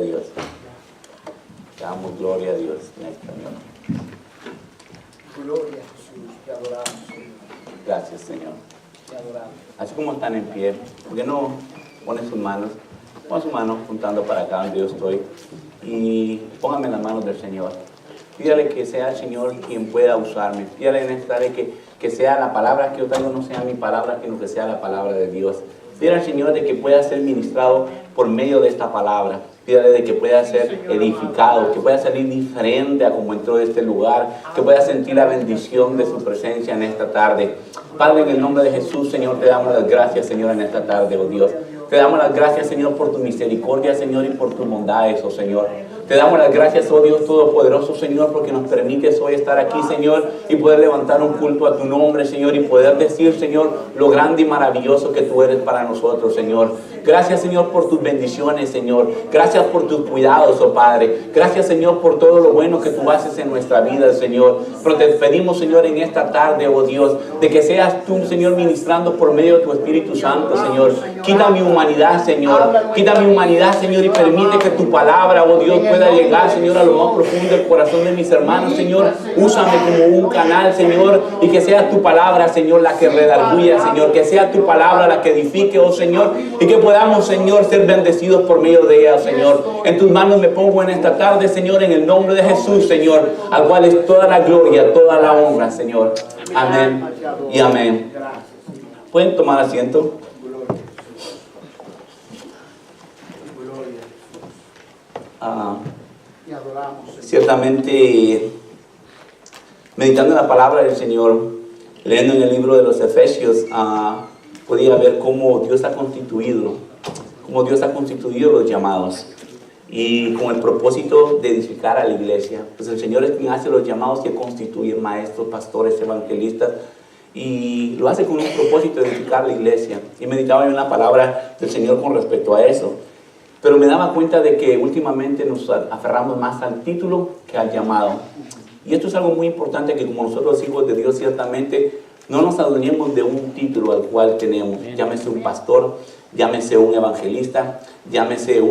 Dios. Damos gloria a Dios en esta noche. Gloria a Jesús, te adoramos, Señor. Gracias, Señor. Te adoramos. Así como están en pie, ¿por qué no ponen sus manos? Pongan sus manos juntando para acá donde yo estoy y pónganme en las manos del Señor. Pídale que sea el Señor quien pueda usarme. Pídale en esta tarde que sea la palabra que yo traigo, no sea mi palabra, sino que sea la palabra de Dios. Pídale al Señor de que pueda ser ministrado por medio de esta palabra. Pídale de que pueda ser edificado, que pueda salir diferente a como entró de este lugar, que pueda sentir la bendición de su presencia en esta tarde. Padre, en el nombre de Jesús, Señor, te damos las gracias, Señor, en esta tarde, oh Dios. Te damos las gracias, Señor, por tu misericordia, Señor, y por tu bondades, oh Señor. Te damos las gracias, oh Dios Todopoderoso, Señor, porque nos permites hoy estar aquí, Señor, y poder levantar un culto a tu nombre, Señor, y poder decir, Señor, lo grande y maravilloso que tú eres para nosotros, Señor. Gracias, Señor, por tus bendiciones, Señor. Gracias por tus cuidados, oh Padre. Gracias, Señor, por todo lo bueno que tú haces en nuestra vida, Señor. Pero te pedimos, Señor, en esta tarde, oh Dios, de que seas tú, Señor, ministrando por medio de tu Espíritu Santo, Señor. Quita mi humanidad, Señor. Quita mi humanidad, Señor, y permite que tu palabra, oh Dios, pueda llegar, Señor, a lo más profundo del corazón de mis hermanos, Señor. Úsame como un canal, Señor, y que sea tu palabra, Señor, la que redarguya, Señor. Que sea tu palabra la que edifique, oh Señor, y que podamos, Señor, ser bendecidos por medio de ella, Señor. En tus manos me pongo en esta tarde, Señor, en el nombre de Jesús, Señor, al cual es toda la gloria, toda la honra, Señor. Amén y amén. ¿Pueden tomar asiento? Ciertamente, meditando en la palabra del Señor, leyendo en el libro de los Efesios, podía ver cómo Dios ha constituido los llamados, y con el propósito de edificar a la iglesia. Pues el Señor es quien hace los llamados y constituye maestros, pastores, evangelistas, y lo hace con un propósito de edificar la iglesia. Y meditaba en la palabra del Señor con respecto a eso. Pero me daba cuenta de que últimamente nos aferramos más al título que al llamado. Y esto es algo muy importante, que como nosotros hijos de Dios, ciertamente no nos adueñemos de un título al cual tenemos. Llámese un pastor, llámese un evangelista, llámese le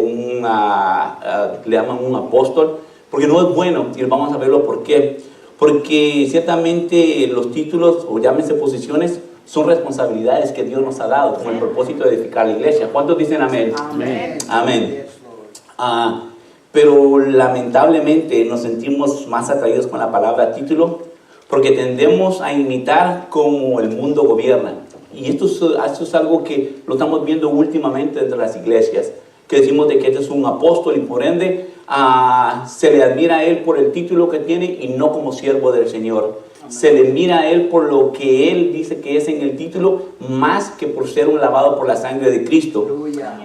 llaman un apóstol, porque no es bueno, y vamos a verlo por qué. Porque ciertamente los títulos, o llámese posiciones, son responsabilidades que Dios nos ha dado con el propósito de edificar la iglesia. ¿Cuántos dicen amén? Amén. Amén. Pero lamentablemente nos sentimos más atraídos con la palabra título, porque tendemos a imitar como el mundo gobierna. Y esto es algo que lo estamos viendo últimamente entre las iglesias, que decimos de que este es un apóstol y por ende se le admira a él por el título que tiene y no como siervo del Señor. Se le mira a él por lo que él dice que es en el título, más que por ser un lavado por la sangre de Cristo.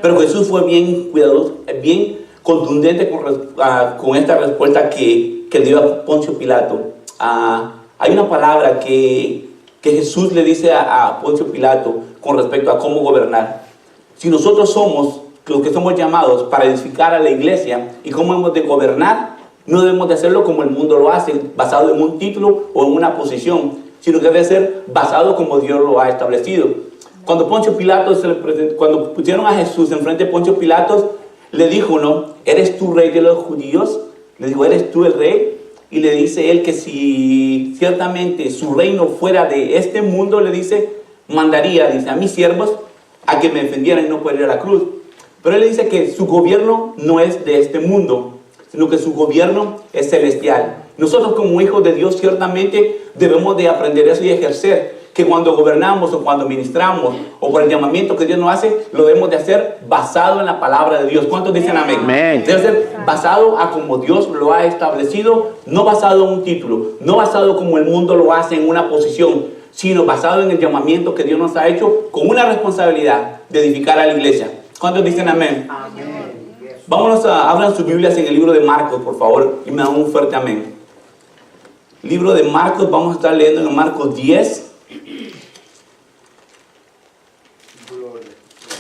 Pero Jesús fue bien cuidadoso, bien contundente con esta respuesta que dio a Poncio Pilato. Hay una palabra que Jesús le dice a Poncio Pilato con respecto a cómo gobernar. Si nosotros somos los que somos llamados para edificar a la iglesia y cómo hemos de gobernar, no debemos de hacerlo como el mundo lo hace, basado en un título o en una posición, sino que debe ser basado como Dios lo ha establecido. Cuando Poncio Pilato cuando pusieron a Jesús enfrente de Poncio Pilato, le dijo, ¿no? ¿Eres tú rey de los judíos? Le dijo, ¿eres tú el rey? Y le dice él que si ciertamente su reino fuera de este mundo, le dice, mandaría, dice, a mis siervos a que me defendieran y no pudiera ir a la cruz. Pero él le dice que su gobierno no es de este mundo, sino que su gobierno es celestial. Nosotros como hijos de Dios ciertamente debemos de aprender eso y ejercer, que cuando gobernamos o cuando ministramos o por el llamamiento que Dios nos hace, lo debemos de hacer basado en la palabra de Dios. ¿Cuántos dicen amén? Amén. Debe ser basado a como Dios lo ha establecido, no basado en un título, no basado como el mundo lo hace en una posición, sino basado en el llamamiento que Dios nos ha hecho con una responsabilidad de edificar a la iglesia. ¿Cuántos dicen amén? Amén. Vámonos abran sus Biblias en el libro de Marcos, por favor, y me dan un fuerte amén. Libro de Marcos, vamos a estar leyendo en Marcos 10.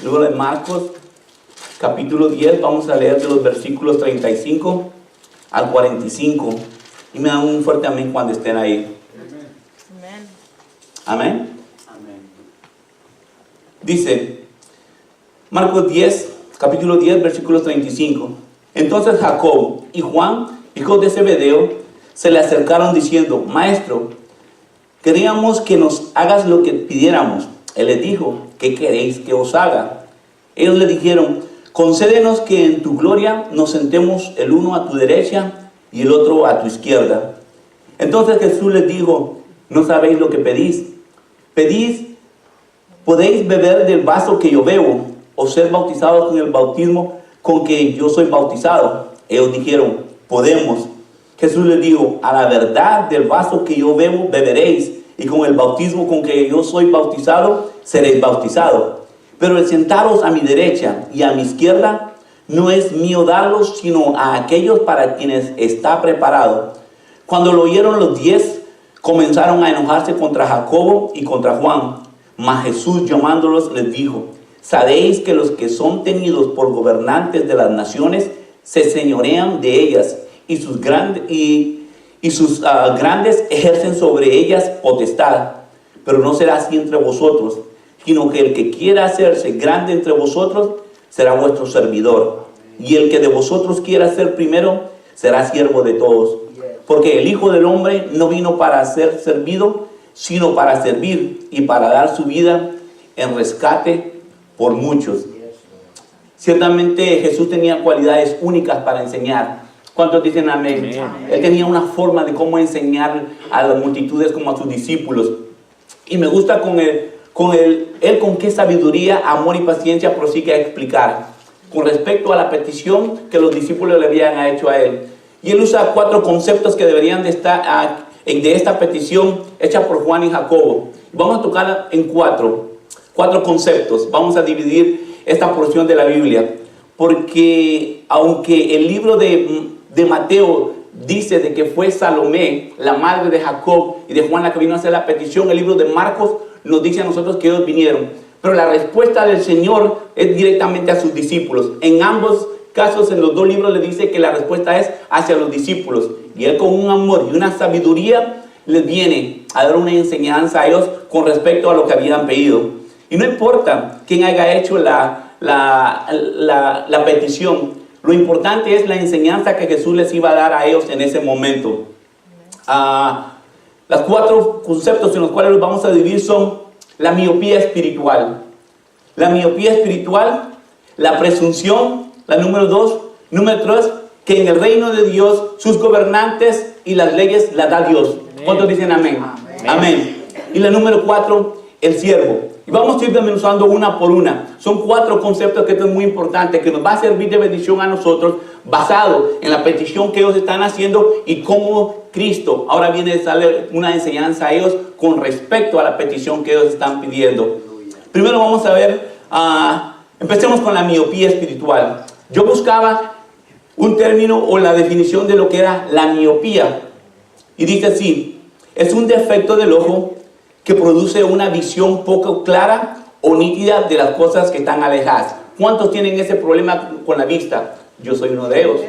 Libro de Marcos, capítulo 10, vamos a leer de los versículos 35 al 45. Y me dan un fuerte amén cuando estén ahí. Amén. Amén. Dice, Marcos 10, capítulo 10, versículos 35. Entonces Jacob y Juan, hijos de Zebedeo, se le acercaron diciendo: Maestro, queríamos que nos hagas lo que pidiéramos. Él les dijo: ¿qué queréis que os haga? Ellos le dijeron: concédenos que en tu gloria nos sentemos el uno a tu derecha y el otro a tu izquierda. Entonces Jesús les dijo: no sabéis lo que pedís. Pedís: ¿podéis beber del vaso que yo bebo, o ser bautizados con el bautismo con que yo soy bautizado? Ellos dijeron: podemos. Jesús les dijo: a la verdad, del vaso que yo bebo beberéis, y con el bautismo con que yo soy bautizado seréis bautizados. Pero el sentaros a mi derecha y a mi izquierda no es mío darlos, sino a aquellos para quienes está preparado. Cuando lo oyeron los 10, comenzaron a enojarse contra Jacobo y contra Juan. Mas Jesús, llamándolos, les dijo: sabéis que los que son tenidos por gobernantes de las naciones se señorean de ellas, y sus grandes ejercen sobre ellas potestad. Pero no será así entre vosotros, sino que el que quiera hacerse grande entre vosotros será vuestro servidor, y el que de vosotros quiera ser primero será siervo de todos. Porque el Hijo del Hombre no vino para ser servido, sino para servir y para dar su vida en rescate por muchos. Ciertamente Jesús tenía cualidades únicas para enseñar. ¿Cuántos dicen amén? Amén. Él tenía una forma de cómo enseñar a las multitudes como a sus discípulos. Y me gusta él con qué sabiduría, amor y paciencia prosigue a explicar con respecto a la petición que los discípulos le habían hecho a él. Y él usa 4 conceptos que deberían de estar de esta petición hecha por Juan y Jacobo. Vamos a tocar en 4 conceptos. Vamos a dividir esta porción de la Biblia, porque aunque el libro de Mateo dice de que fue Salomé, la madre de Jacob y de Juan, la que vino a hacer la petición, el libro de Marcos nos dice a nosotros que ellos vinieron. Pero la respuesta del Señor es directamente a sus discípulos. En ambos casos, en los 2 libros, le dice que la respuesta es hacia los discípulos. Y Él, con un amor y una sabiduría, les viene a dar una enseñanza a ellos con respecto a lo que habían pedido. Y no importa quién haya hecho la petición, lo importante es la enseñanza que Jesús les iba a dar a ellos en ese momento. Los 4 conceptos en los cuales los vamos a dividir son la miopía espiritual, la presunción, la número 2, número 3, que en el reino de Dios sus gobernantes y las leyes las da Dios. Amén. ¿Cuántos dicen amén? Amén? Amén. Y la número 4, el siervo. Y vamos a ir desmenuzando una por una. Son 4 conceptos que es muy importante, que nos va a servir de bendición a nosotros, basado en la petición que ellos están haciendo y cómo Cristo ahora viene a darle una enseñanza a ellos con respecto a la petición que ellos están pidiendo. Primero vamos a ver, empecemos con la miopía espiritual. Yo buscaba un término o la definición de lo que era la miopía. Y dice así: es un defecto del ojo que produce una visión poco clara o nítida de las cosas que están alejadas. ¿Cuántos tienen ese problema con la vista? Yo soy uno de ellos.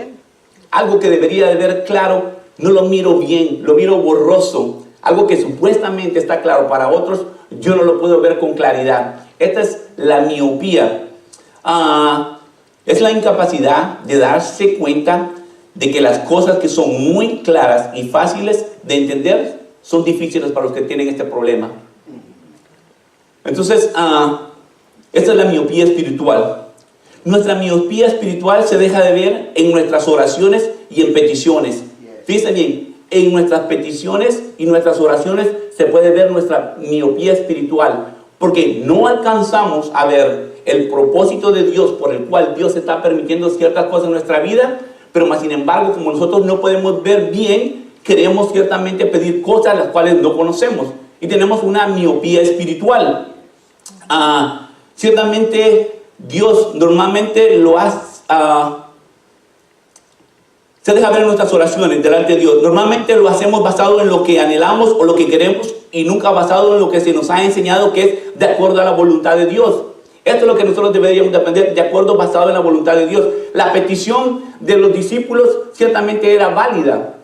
Algo que debería de ver claro, no lo miro bien, lo miro borroso. Algo que supuestamente está claro para otros, yo no lo puedo ver con claridad. Esta es la miopía. Es la incapacidad de darse cuenta de que las cosas que son muy claras y fáciles de entender son difíciles para los que tienen este problema. Entonces, esta es la miopía espiritual. Nuestra miopía espiritual se deja de ver en nuestras oraciones y en peticiones. Fíjense bien, en nuestras peticiones y nuestras oraciones se puede ver nuestra miopía espiritual, porque no alcanzamos a ver el propósito de Dios por el cual Dios está permitiendo ciertas cosas en nuestra vida, pero más sin embargo, como nosotros no podemos ver bien, queremos ciertamente pedir cosas las cuales no conocemos y tenemos una miopía espiritual. Ciertamente Dios normalmente lo hace, se deja ver en nuestras oraciones delante de Dios. Normalmente lo hacemos basado en lo que anhelamos o lo que queremos y nunca basado en lo que se nos ha enseñado, que es de acuerdo a la voluntad de Dios. Esto es lo que nosotros deberíamos de aprender, de acuerdo, basado en la voluntad de Dios. La petición de los discípulos ciertamente era válida,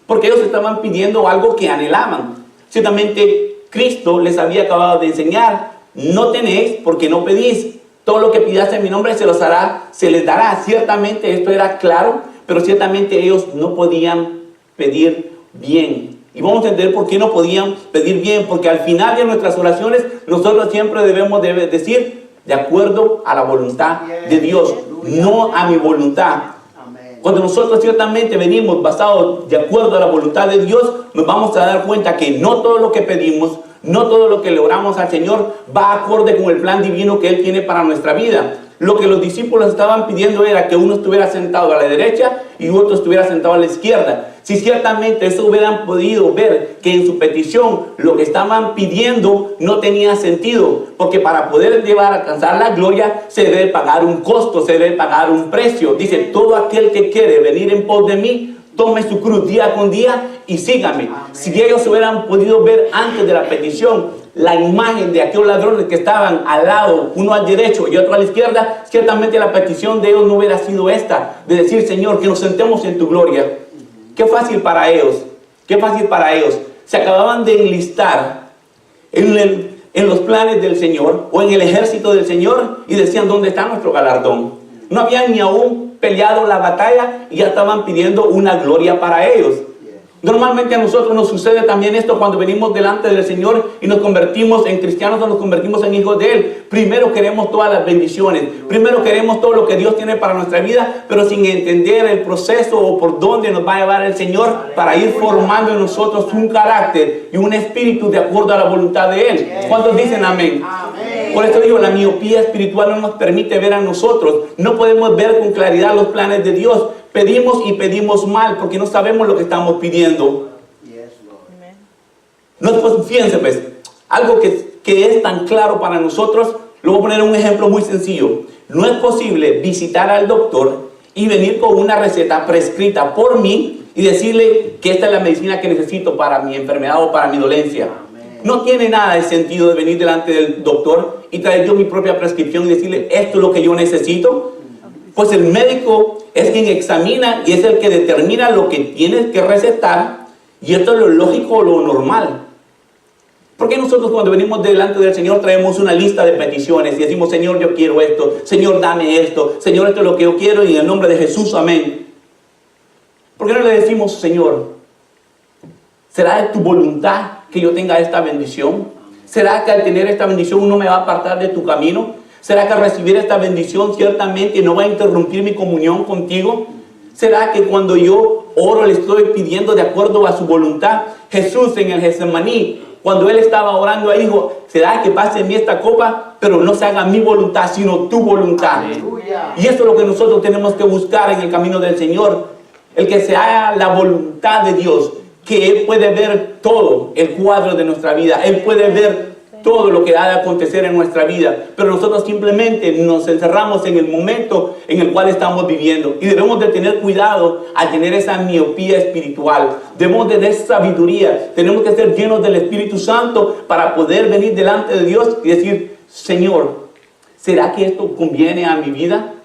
porque ellos estaban pidiendo algo que anhelaban. Ciertamente Cristo les había acabado de enseñar: no tenéis porque no pedís. Todo lo que pidas en mi nombre se los hará, se les dará. Ciertamente esto era claro, pero ciertamente ellos no podían pedir bien. Y vamos a entender por qué no podían pedir bien, porque al final de nuestras oraciones nosotros siempre debemos decir de acuerdo a la voluntad de Dios, no a mi voluntad. Cuando nosotros ciertamente venimos basados de acuerdo a la voluntad de Dios, nos vamos a dar cuenta que no todo lo que pedimos, no todo lo que le oramos al Señor va acorde con el plan divino que Él tiene para nuestra vida. Lo que los discípulos estaban pidiendo era que uno estuviera sentado a la derecha y otro estuviera sentado a la izquierda. Si ciertamente eso hubieran podido ver que en su petición lo que estaban pidiendo no tenía sentido, porque para poder llevar a alcanzar la gloria se debe pagar un costo, se debe pagar un precio. Dice, todo aquel que quiere venir en pos de mí, tome su cruz día con día y sígame. Amén. Si ellos hubieran podido ver antes de la petición la imagen de aquellos ladrones que estaban al lado, uno al derecho y otro a la izquierda, ciertamente la petición de ellos no hubiera sido esta, de decir, Señor, que nos sentemos en tu gloria. Qué fácil para ellos, qué fácil para ellos. Se acababan de enlistar en los planes del Señor o en el ejército del Señor y decían, ¿dónde está nuestro galardón? No habían ni aún peleado la batalla y ya estaban pidiendo una gloria para ellos. Normalmente a nosotros nos sucede también esto cuando venimos delante del Señor y nos convertimos en cristianos o nos convertimos en hijos de Él. Primero queremos todas las bendiciones, primero queremos todo lo que Dios tiene para nuestra vida, pero sin entender el proceso o por dónde nos va a llevar el Señor para ir formando en nosotros un carácter y un espíritu de acuerdo a la voluntad de Él. ¿Cuántos dicen amén? Por eso digo, la miopía espiritual no nos permite ver a nosotros. No podemos ver con claridad los planes de Dios. Pedimos y pedimos mal porque no sabemos lo que estamos pidiendo. No, pues, fíjense, pues, algo que es tan claro para nosotros, lo voy a poner un ejemplo muy sencillo. No es posible visitar al doctor y venir con una receta prescrita por mí y decirle que esta es la medicina que necesito para mi enfermedad o para mi dolencia. No tiene nada de sentido de venir delante del doctor y traer yo mi propia prescripción y decirle esto es lo que yo necesito. Pues el médico es quien examina y es el que determina lo que tienes que recetar, y esto es lo lógico o lo normal. Porque nosotros cuando venimos delante del Señor traemos una lista de peticiones y decimos, Señor, yo quiero esto, Señor, dame esto, Señor, esto es lo que yo quiero y en el nombre de Jesús, amén? ¿Por qué no le decimos, Señor, ¿será de tu voluntad que yo tenga esta bendición? ¿Será que al tener esta bendición uno me va a apartar de tu camino? ¿Será que al recibir esta bendición ciertamente no va a interrumpir mi comunión contigo? ¿Será que cuando yo oro le estoy pidiendo de acuerdo a su voluntad? Jesús en el Getsemaní, cuando Él estaba orando ahí, dijo, ¿será que pase en mí esta copa? Pero no se haga mi voluntad, sino tu voluntad. Aleluya. Y eso es lo que nosotros tenemos que buscar en el camino del Señor. El que se haga la voluntad de Dios, que Él puede ver todo el cuadro de nuestra vida. Él puede ver todo lo que ha de acontecer en nuestra vida, pero nosotros simplemente nos encerramos en el momento en el cual estamos viviendo y debemos de tener cuidado al tener esa miopía espiritual. Debemos de tener sabiduría, tenemos que ser llenos del Espíritu Santo para poder venir delante de Dios y decir, Señor, ¿será que esto conviene a mi vida?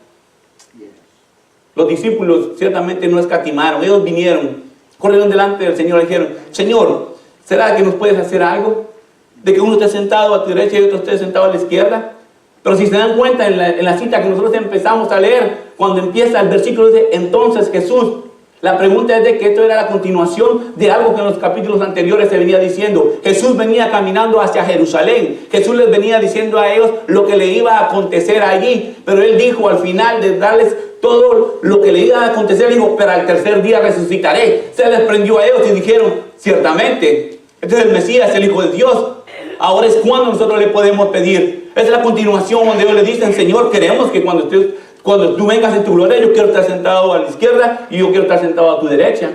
Los discípulos ciertamente no escatimaron, ellos vinieron, corrieron delante del Señor y dijeron, Señor, ¿será que nos puedes hacer algo? De que uno esté sentado a tu derecha y otro esté sentado a la izquierda. Pero si se dan cuenta en la cita que nosotros empezamos a leer, cuando empieza el versículo dice, entonces Jesús, la pregunta es de que esto era la continuación de algo que en los capítulos anteriores se venía diciendo. Jesús venía caminando hacia Jerusalén. Jesús les venía diciendo a ellos lo que le iba a acontecer allí. Pero Él dijo al final de darles todo lo que le iba a acontecer, dijo, pero al tercer día resucitaré. Se les prendió a ellos y dijeron, ciertamente, este es el Mesías, el Hijo de Dios. Ahora es cuando nosotros le podemos pedir. Es la continuación donde ellos le dicen, Señor, queremos que cuando tú vengas en tu gloria, yo quiero estar sentado a la izquierda y yo quiero estar sentado a tu derecha.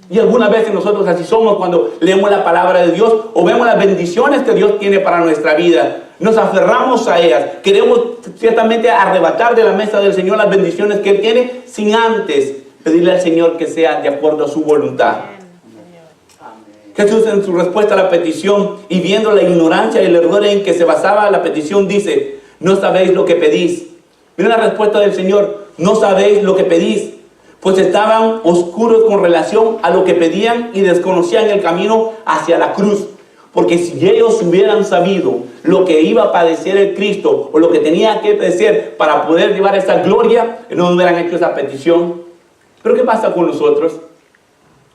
Y algunas veces nosotros así somos cuando leemos la palabra de Dios o vemos las bendiciones que Dios tiene para nuestra vida. Nos aferramos a ellas. Queremos ciertamente arrebatar de la mesa del Señor las bendiciones que Él tiene sin antes pedirle al Señor que sea de acuerdo a su voluntad. Jesús en su respuesta a la petición y viendo la ignorancia y el error en que se basaba la petición dice, no sabéis lo que pedís. Mira la respuesta del Señor, no sabéis lo que pedís, pues estaban oscuros con relación a lo que pedían y desconocían el camino hacia la cruz. Porque si ellos hubieran sabido lo que iba a padecer el Cristo o lo que tenía que padecer para poder llevar esa gloria, no hubieran hecho esa petición. Pero ¿qué pasa con nosotros?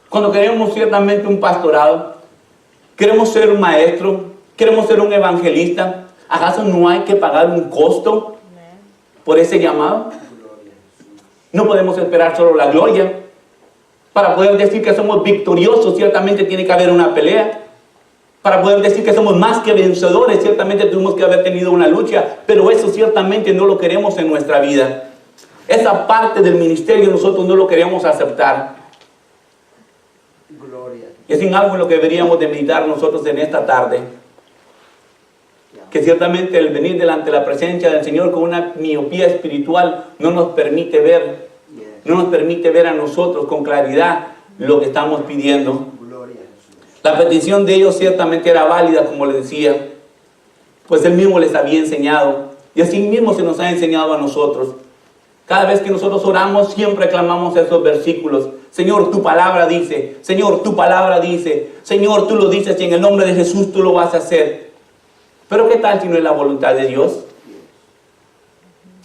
Cuando queremos ciertamente un pastorado, queremos ser un maestro, queremos ser un evangelista, ¿acaso no hay que pagar un costo por ese llamado? No podemos esperar solo la gloria. Para poder decir que somos victoriosos, ciertamente tiene que haber una pelea. Para poder decir que somos más que vencedores, ciertamente tuvimos que haber tenido una lucha, pero eso ciertamente no lo queremos en nuestra vida. Esa parte del ministerio nosotros no lo queremos aceptar. Gloria. Es en algo en lo que deberíamos de meditar nosotros en esta tarde. Que ciertamente el venir delante de la presencia del Señor con una miopía espiritual no nos permite ver, no nos permite ver a nosotros con claridad lo que estamos pidiendo. La petición de ellos ciertamente era válida, como les decía, pues Él mismo les había enseñado, y así mismo se nos ha enseñado a nosotros. Cada vez que nosotros oramos, siempre clamamos esos versículos. Señor, tu palabra dice, Señor, tu palabra dice, Señor, tú lo dices y en el nombre de Jesús tú lo vas a hacer. Pero ¿qué tal si no es la voluntad de Dios?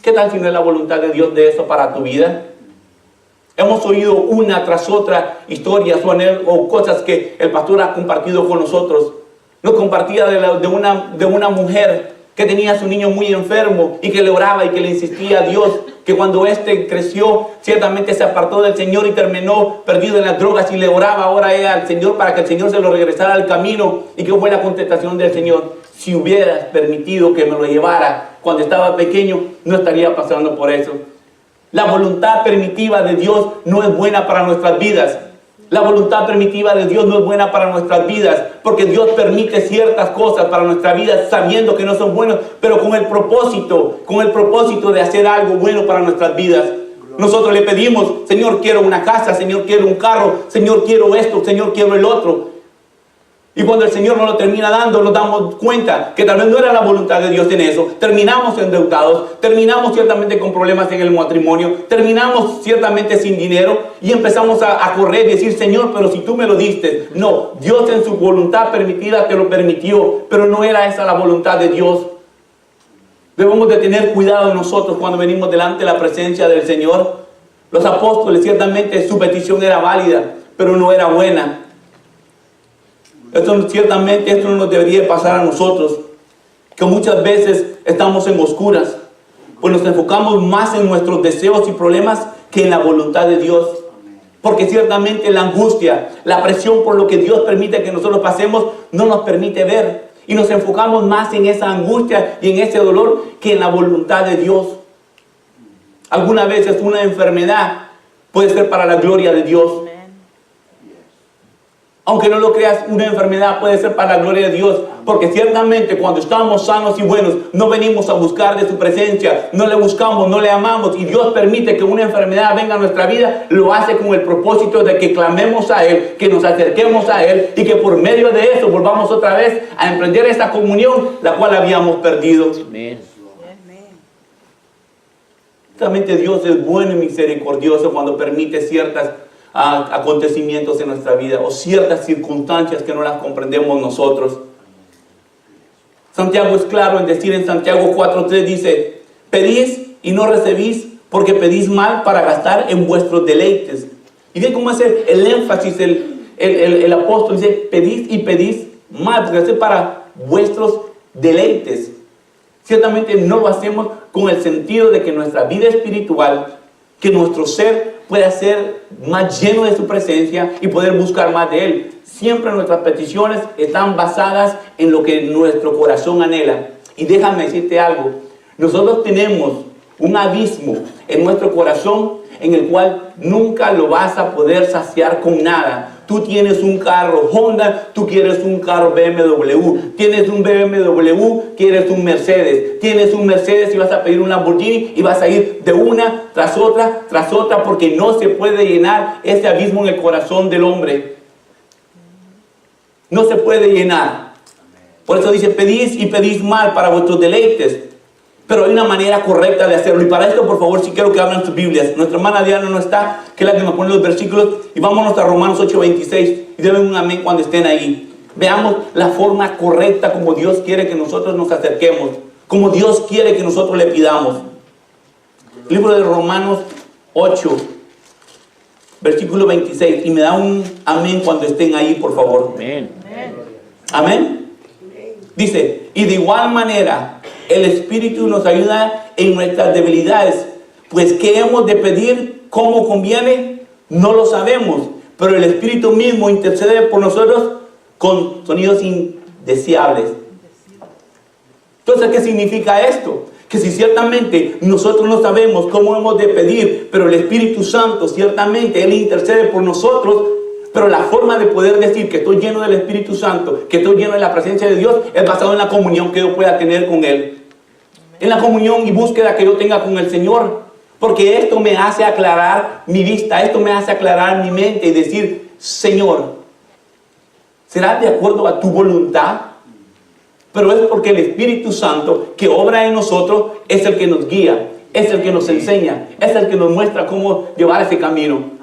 ¿Qué tal si no es la voluntad de Dios de eso para tu vida? Hemos oído una tras otra historias o cosas que el pastor ha compartido con nosotros. Nos compartía de una mujer que tenía a su niño muy enfermo y que le oraba y que le insistía a Dios, que cuando éste creció, ciertamente se apartó del Señor y terminó perdido en las drogas y le oraba ahora ella al Señor para que el Señor se lo regresara al camino. ¿Y qué fue la contestación del Señor? Si hubieras permitido que me lo llevara cuando estaba pequeño, no estaría pasando por eso. La voluntad permitiva de Dios no es buena para nuestras vidas. La voluntad permitiva de Dios no es buena para nuestras vidas, porque Dios permite ciertas cosas para nuestra vida sabiendo que no son buenas, pero con el propósito de hacer algo bueno para nuestras vidas. Nosotros le pedimos, Señor, quiero una casa, Señor, quiero un carro, Señor, quiero esto, Señor, quiero el otro. Y cuando el Señor nos lo termina dando, nos damos cuenta que tal vez no era la voluntad de Dios en eso. Terminamos endeudados, terminamos ciertamente con problemas en el matrimonio, terminamos ciertamente sin dinero y empezamos a correr y decir, Señor, pero si tú me lo diste. No, Dios en su voluntad permitida te lo permitió, pero no era esa la voluntad de Dios. Debemos de tener cuidado nosotros cuando venimos delante de la presencia del Señor. Los apóstoles, ciertamente su petición era válida, pero no era buena. Ciertamente esto no nos debería pasar a nosotros, que muchas veces estamos en oscuras, pues nos enfocamos más en nuestros deseos y problemas que en la voluntad de Dios. Porque ciertamente la angustia, la presión por lo que Dios permite que nosotros pasemos, no nos permite ver. Y nos enfocamos más en esa angustia y en ese dolor que en la voluntad de Dios. Algunas veces una enfermedad puede ser para la gloria de Dios. Aunque no lo creas, una enfermedad puede ser para la gloria de Dios. Porque ciertamente cuando estamos sanos y buenos, no venimos a buscar de su presencia. No le buscamos, no le amamos. Y Dios permite que una enfermedad venga a nuestra vida. Lo hace con el propósito de que clamemos a Él, que nos acerquemos a Él. Y que por medio de eso volvamos otra vez a emprender esta comunión, la cual habíamos perdido. Amén. Ciertamente Dios es bueno y misericordioso cuando permite ciertas acontecimientos en nuestra vida o ciertas circunstancias que no las comprendemos nosotros. Santiago es claro en decir en Santiago 4:3 dice, pedís y no recibís porque pedís mal para gastar en vuestros deleites. Y ve cómo es el énfasis, el apóstol dice, pedís y pedís mal, porque es para vuestros deleites. Ciertamente no lo hacemos con el sentido de que nuestra vida espiritual, que nuestro ser pueda ser más lleno de su presencia y poder buscar más de Él. Siempre nuestras peticiones están basadas en lo que nuestro corazón anhela. Y déjame decirte algo, nosotros tenemos un abismo en nuestro corazón en el cual nunca lo vas a poder saciar con nada. Tú tienes un carro Honda, tú quieres un carro BMW. Tienes un BMW, quieres un Mercedes. Tienes un Mercedes y vas a pedir un Lamborghini y vas a ir de una tras otra, porque no se puede llenar ese abismo en el corazón del hombre. No se puede llenar. Por eso dice, pedís y pedís mal para vuestros deleites. Pero hay una manera correcta de hacerlo. Y para esto, por favor, si quiero que abran sus Biblias. Nuestra hermana Diana no está, que es la que nos pone los versículos. Y vámonos a Romanos 8:26. Y denme un amén cuando estén ahí. Veamos la forma correcta como Dios quiere que nosotros nos acerquemos, como Dios quiere que nosotros le pidamos. Libro de Romanos 8, versículo 26. Y me da un amén cuando estén ahí, por favor. Amén. Amén. Dice, y de igual manera, el Espíritu nos ayuda en nuestras debilidades. Pues, ¿qué hemos de pedir? ¿Cómo conviene? No lo sabemos. Pero el Espíritu mismo intercede por nosotros con sonidos indeseables. Entonces, ¿qué significa esto? Que si ciertamente nosotros no sabemos cómo hemos de pedir, pero el Espíritu Santo ciertamente Él intercede por nosotros, pero la forma de poder decir que estoy lleno del Espíritu Santo, que estoy lleno de la presencia de Dios, es basado en la comunión que yo pueda tener con Él. En la comunión y búsqueda que yo tenga con el Señor. Porque esto me hace aclarar mi vista, esto me hace aclarar mi mente y decir, Señor, ¿será de acuerdo a tu voluntad? Pero es porque el Espíritu Santo que obra en nosotros es el que nos guía, es el que nos enseña, es el que nos muestra cómo llevar ese camino.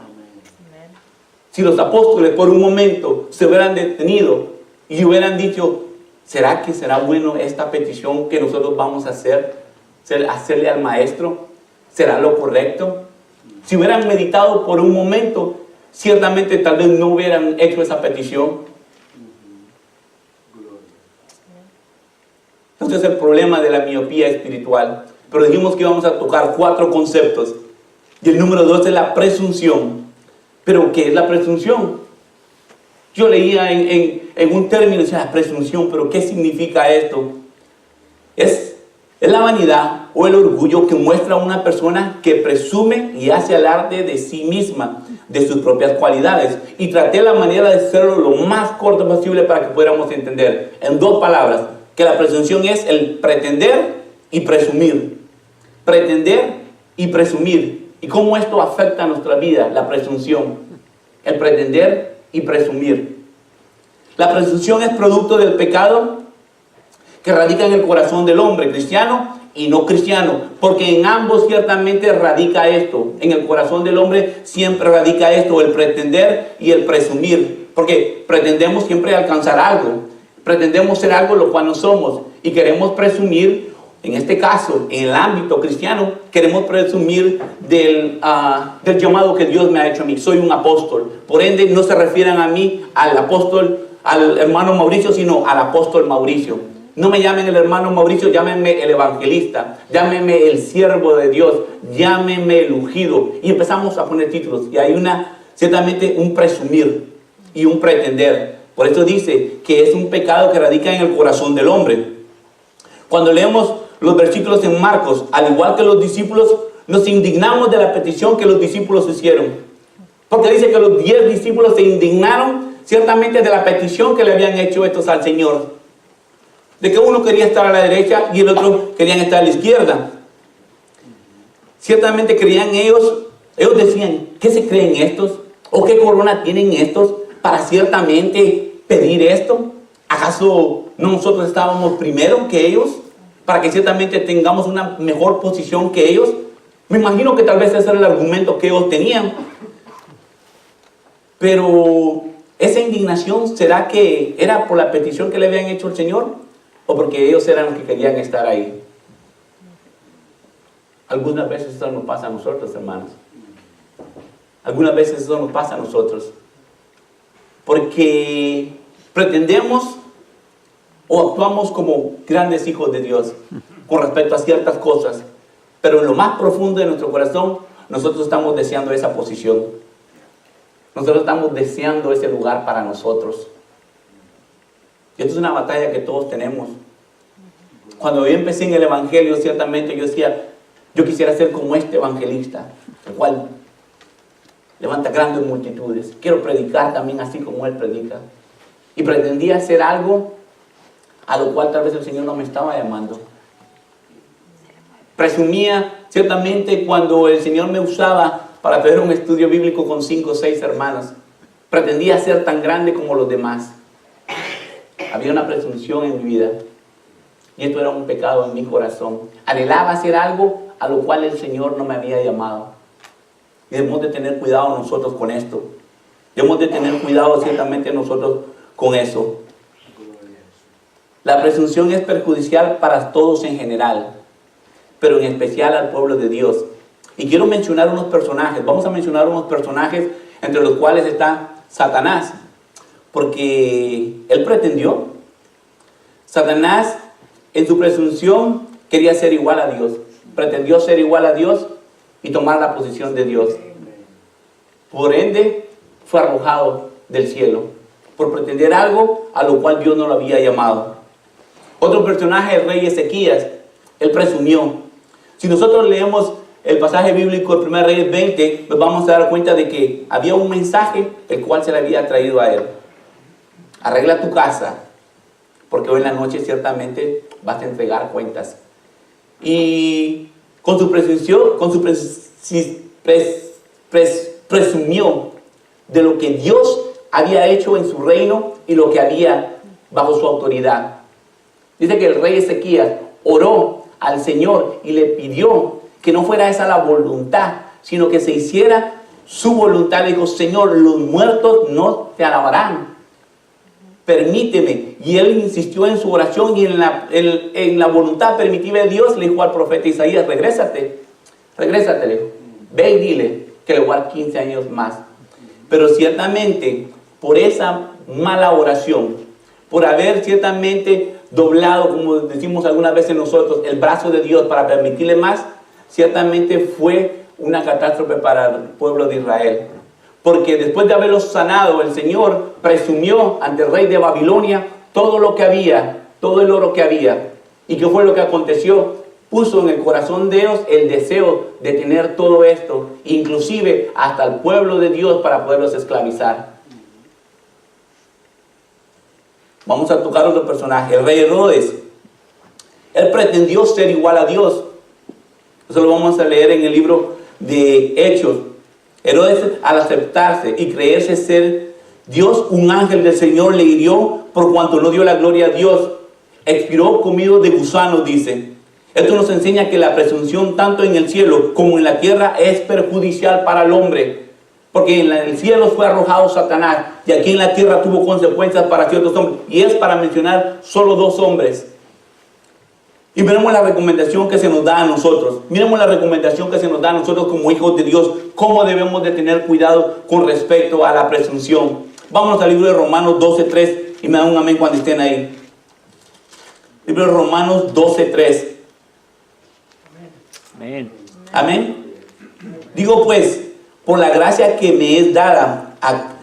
Si los apóstoles por un momento se hubieran detenido y hubieran dicho, ¿será que será bueno esta petición que nosotros vamos a hacerle al Maestro? ¿Será lo correcto? Si hubieran meditado por un momento, ciertamente tal vez no hubieran hecho esa petición. Este es el problema de la miopía espiritual. Pero dijimos que íbamos a tocar 4 conceptos. Y el número 2 es la presunción. ¿Pero qué es la presunción? Yo leía en un término, decía la presunción, pero ¿qué significa esto? Es la vanidad o el orgullo que muestra una persona que presume y hace alarde de sí misma, de sus propias cualidades. Y traté la manera de hacerlo lo más corto posible para que pudiéramos entender. En 2 palabras, que la presunción es el pretender y presumir. Pretender y presumir. ¿Y cómo esto afecta a nuestra vida? La presunción. El pretender y presumir. La presunción es producto del pecado que radica en el corazón del hombre, cristiano y no cristiano, porque en ambos ciertamente radica esto. En el corazón del hombre siempre radica esto, el pretender y el presumir, porque pretendemos siempre alcanzar algo, pretendemos ser algo lo cual no somos, y queremos presumir, en este caso, en el ámbito cristiano, queremos presumir del llamado que Dios me ha hecho a mí. Soy un apóstol, por ende no se refieren a mí, al apóstol, al hermano Mauricio, sino al apóstol Mauricio. No me llamen el hermano Mauricio, llámenme el evangelista, llámenme el siervo de Dios, llámenme el ungido. Y empezamos a poner títulos. Y hay ciertamente un presumir y un pretender. Por eso dice que es un pecado que radica en el corazón del hombre. Cuando leemos los versículos en Marcos, al igual que los discípulos, nos indignamos de la petición que los discípulos hicieron. Porque dice que los 10 discípulos se indignaron ciertamente de la petición que le habían hecho estos al Señor. De que uno quería estar a la derecha y el otro querían estar a la izquierda. Ciertamente creían ellos decían, ¿qué se creen estos? ¿O qué corona tienen estos para ciertamente pedir esto? ¿Acaso nosotros estábamos primero que ellos? Para que ciertamente tengamos una mejor posición que ellos. Me imagino que tal vez ese era el argumento que ellos tenían. Pero esa indignación, ¿será que era por la petición que le habían hecho al Señor? ¿O porque ellos eran los que querían estar ahí? Algunas veces eso nos pasa a nosotros, hermanos. Algunas veces eso nos pasa a nosotros. Porque pretendemos o actuamos como grandes hijos de Dios con respecto a ciertas cosas. Pero en lo más profundo de nuestro corazón, nosotros estamos deseando esa posición. Nosotros estamos deseando ese lugar para nosotros. Y esto es una batalla que todos tenemos. Cuando yo empecé en el evangelio, ciertamente yo decía, yo quisiera ser como este evangelista, el cual levanta grandes multitudes. Quiero predicar también así como él predica. Y pretendía hacer algo a lo cual tal vez el Señor no me estaba llamando. Presumía ciertamente cuando el Señor me usaba para tener un estudio bíblico con 5 o 6 hermanos. Pretendía ser tan grande como los demás. Había una presunción en mi vida. Y esto era un pecado en mi corazón. Anhelaba hacer algo a lo cual el Señor no me había llamado. Y debemos de tener cuidado nosotros con esto. Debemos de tener cuidado ciertamente nosotros con eso. La presunción es perjudicial para todos en general, pero en especial al pueblo de Dios. Y quiero mencionar unos personajes. Vamos a mencionar unos personajes entre los cuales está Satanás, porque él pretendió. Satanás, en su presunción, quería ser igual a Dios. Pretendió ser igual a Dios y tomar la posición de Dios. Por ende, fue arrojado del cielo por pretender algo a lo cual Dios no lo había llamado. Otro personaje, el rey Ezequías, él presumió. Si nosotros leemos el pasaje bíblico de 1 Reyes 20, nos vamos a dar cuenta de que había un mensaje el cual se le había traído a él. Arregla tu casa, porque hoy en la noche ciertamente vas a entregar cuentas. Y con su presunción, presumió de lo que Dios había hecho en su reino y lo que había bajo su autoridad. Dice que el rey Ezequías oró al Señor y le pidió que no fuera esa la voluntad, sino que se hiciera su voluntad. Le dijo: Señor, los muertos no te alabarán, permíteme. Y él insistió en su oración, y en la voluntad permitiva de Dios le dijo al profeta Isaías: regrésate, le dijo, ve y dile que le voy a dar 15 años más. Pero ciertamente, por esa mala oración, por haber ciertamente doblado, como decimos algunas veces nosotros, el brazo de Dios para permitirle más, ciertamente fue una catástrofe para el pueblo de Israel. Porque después de haberlos sanado, el Señor presumió ante el rey de Babilonia todo lo que había, todo el oro que había. ¿Y qué fue lo que aconteció? Puso en el corazón de ellos el deseo de tener todo esto, inclusive hasta el pueblo de Dios, para poderlos esclavizar. Vamos a tocar otro personaje, el rey Herodes. Él pretendió ser igual a Dios. Eso lo vamos a leer en el libro de Hechos. Herodes, al aceptarse y creerse ser Dios, un ángel del Señor le hirió por cuanto no dio la gloria a Dios. Expiró comido de gusanos, dice. Esto nos enseña que la presunción tanto en el cielo como en la tierra es perjudicial para el hombre. Porque en el cielo fue arrojado Satanás y aquí en la tierra tuvo consecuencias para ciertos hombres. Y es para mencionar solo 2 hombres. Y miremos la recomendación que se nos da a nosotros. Miremos la recomendación que se nos da a nosotros como hijos de Dios. Cómo debemos de tener cuidado con respecto a la presunción. Vámonos al libro de Romanos 12:3 y me dan un amén cuando estén ahí. Libro de Romanos 12:3. Amén. Amén. Digo pues, por la gracia que me es dada a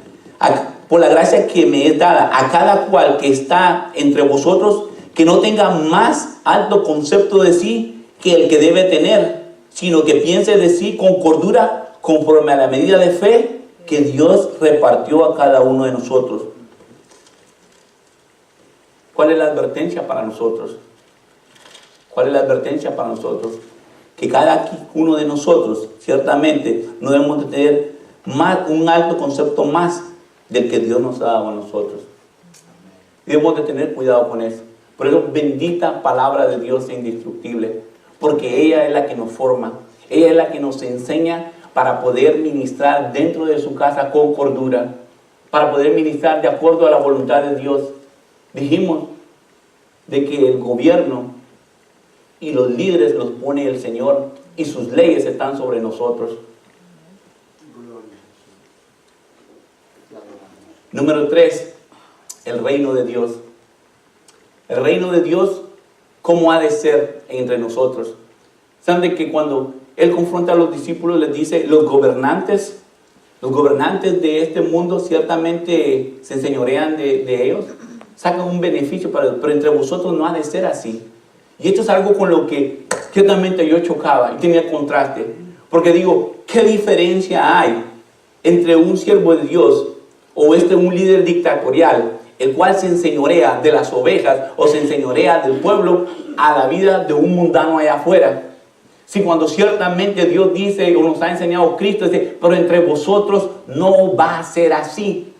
cada cual que está entre vosotros, que no tenga más alto concepto de sí que el que debe tener, sino que piense de sí con cordura, conforme a la medida de fe que Dios repartió a cada uno de nosotros. ¿Cuál es la advertencia para nosotros? ¿Cuál es la advertencia para nosotros? Que cada uno de nosotros, ciertamente, no debemos de tener un alto concepto más del que Dios nos ha dado a nosotros. Debemos de tener cuidado con eso. Por eso, bendita palabra de Dios es indestructible, porque ella es la que nos forma, ella es la que nos enseña para poder ministrar dentro de su casa con cordura, para poder ministrar de acuerdo a la voluntad de Dios. Dijimos de que el gobierno y los líderes los pone el Señor y sus leyes están sobre nosotros. Número 3, el reino de Dios. El reino de Dios, ¿cómo ha de ser entre nosotros? ¿Saben de que cuando Él confronta a los discípulos les dice, los gobernantes de este mundo ciertamente se enseñorean de ellos, sacan un beneficio para ellos, pero entre vosotros no ha de ser así? Y esto es algo con lo que ciertamente yo chocaba y tenía contraste. Porque digo, ¿qué diferencia hay entre un siervo de Dios o un líder dictatorial, el cual se enseñorea de las ovejas o se enseñorea del pueblo, a la vida de un mundano allá afuera? Si cuando ciertamente Dios dice o nos ha enseñado Cristo, dice, pero entre vosotros no va a ser así.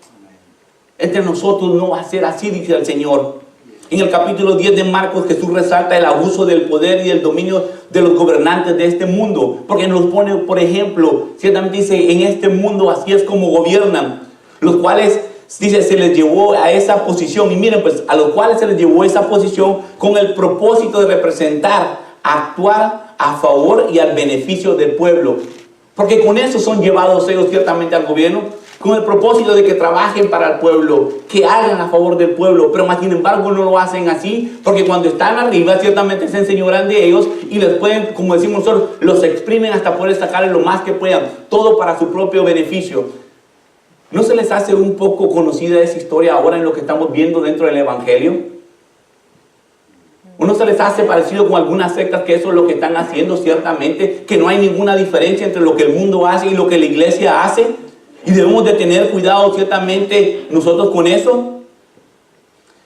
Entre nosotros no va a ser así, dice el Señor. En el capítulo 10 de Marcos, Jesús resalta el abuso del poder y del dominio de los gobernantes de este mundo. Porque nos pone, por ejemplo, ciertamente dice, en este mundo así es como gobiernan, los cuales Dice, se les llevó a esa posición. Y miren, pues, a los cuales se les llevó esa posición con el propósito de representar, actuar a favor y al beneficio del pueblo. Porque con eso son llevados ellos ciertamente al gobierno, con el propósito de que trabajen para el pueblo, que hagan a favor del pueblo, pero más sin embargo no lo hacen así, porque cuando están arriba ciertamente se enseñoran de ellos y les pueden, como decimos nosotros, los exprimen hasta poder sacarle lo más que puedan, todo para su propio beneficio. ¿No se les hace un poco conocida esa historia ahora en lo que estamos viendo dentro del Evangelio? ¿O no se les hace parecido con algunas sectas que eso es lo que están haciendo ciertamente? Que no hay ninguna diferencia entre lo que el mundo hace y lo que la iglesia hace. Y debemos de tener cuidado ciertamente nosotros con eso.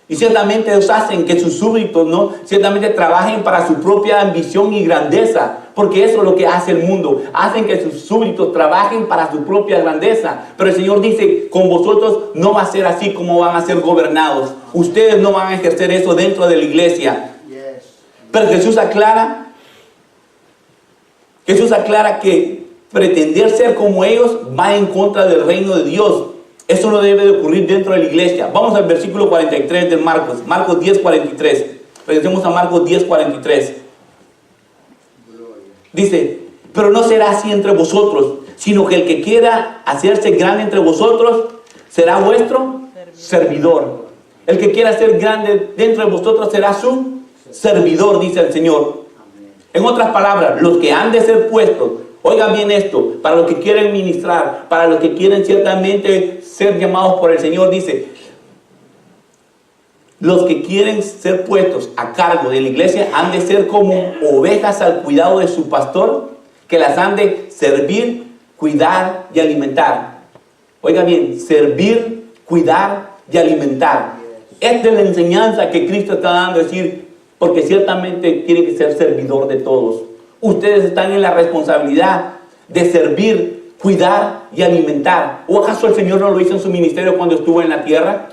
Y ciertamente ellos hacen que sus súbditos, ¿no?, ciertamente trabajen para su propia ambición y grandeza. Porque eso es lo que hace el mundo. Hacen que sus súbditos trabajen para su propia grandeza. Pero el Señor dice, con vosotros no va a ser así como van a ser gobernados. Ustedes no van a ejercer eso dentro de la iglesia. Pero Jesús aclara que pretender ser como ellos va en contra del reino de Dios. Eso no debe de ocurrir dentro de la iglesia. Vamos al versículo 43 de Marcos 10:43. Regresemos a Marcos 10:43. Dice, pero no será así entre vosotros, sino que el que quiera hacerse grande entre vosotros será vuestro servidor. El que quiera ser grande dentro de vosotros será su servidor, dice el Señor. En otras palabras, los que han de ser puestos, oigan bien esto, para los que quieren ministrar, para los que quieren ciertamente ser llamados por el Señor, dice, los que quieren ser puestos a cargo de la iglesia han de ser como ovejas al cuidado de su pastor, que las han de servir, cuidar y alimentar. Oiga bien, servir, cuidar y alimentar. Esta es la enseñanza que Cristo está dando, es decir, porque ciertamente tiene que ser servidor de todos. Ustedes están en la responsabilidad de servir, cuidar y alimentar. ¿O acaso el Señor no lo hizo en su ministerio cuando estuvo en la tierra?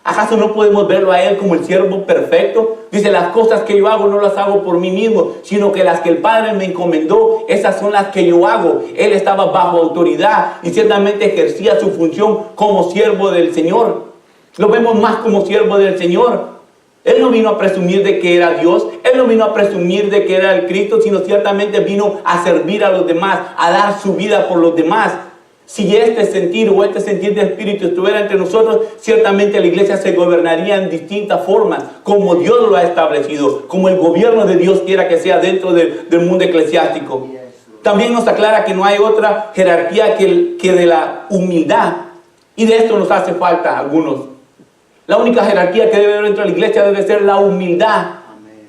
¿Acaso no podemos verlo a Él como el siervo perfecto? Dice, las cosas que yo hago no las hago por mí mismo, sino que las que el Padre me encomendó, esas son las que yo hago. Él estaba bajo autoridad y ciertamente ejercía su función como siervo del Señor. Lo vemos más como siervo del Señor. Él no vino a presumir de que era Dios, Él no vino a presumir de que era el Cristo, sino ciertamente vino a servir a los demás, a dar su vida por los demás. Si este sentir o este sentir de espíritu estuviera entre nosotros, ciertamente la iglesia se gobernaría en distintas formas, como Dios lo ha establecido, como el gobierno de Dios quiera que sea dentro del mundo eclesiástico. También nos aclara que no hay otra jerarquía que de la humildad, y de esto nos hace falta a algunos. La única jerarquía que debe haber dentro de la iglesia debe ser la humildad.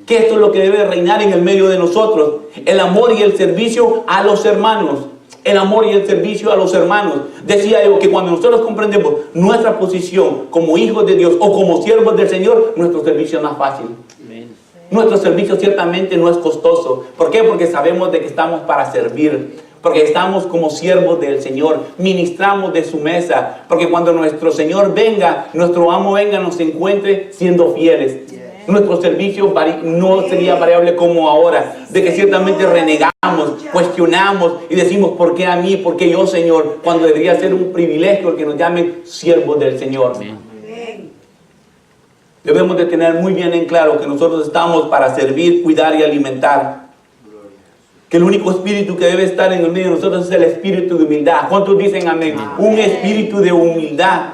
Que esto es lo que debe reinar en el medio de nosotros. El amor y el servicio a los hermanos. El amor y el servicio a los hermanos. Decía yo que cuando nosotros comprendemos nuestra posición como hijos de Dios o como siervos del Señor, nuestro servicio es más fácil. Nuestro servicio ciertamente no es costoso. ¿Por qué? Porque sabemos de que estamos para servir. Porque estamos como siervos del Señor, ministramos de su mesa, porque cuando nuestro Señor venga, nuestro amo venga, nos encuentre siendo fieles. Nuestro servicio no sería variable como ahora, de que ciertamente renegamos, cuestionamos y decimos, ¿por qué a mí? ¿Por qué yo, Señor? Cuando debería ser un privilegio el que nos llamen siervos del Señor. Debemos de tener muy bien en claro que nosotros estamos para servir, cuidar y alimentar. Que el único espíritu que debe estar en el medio de nosotros es el espíritu de humildad. ¿Cuántos dicen amén? Un espíritu de humildad.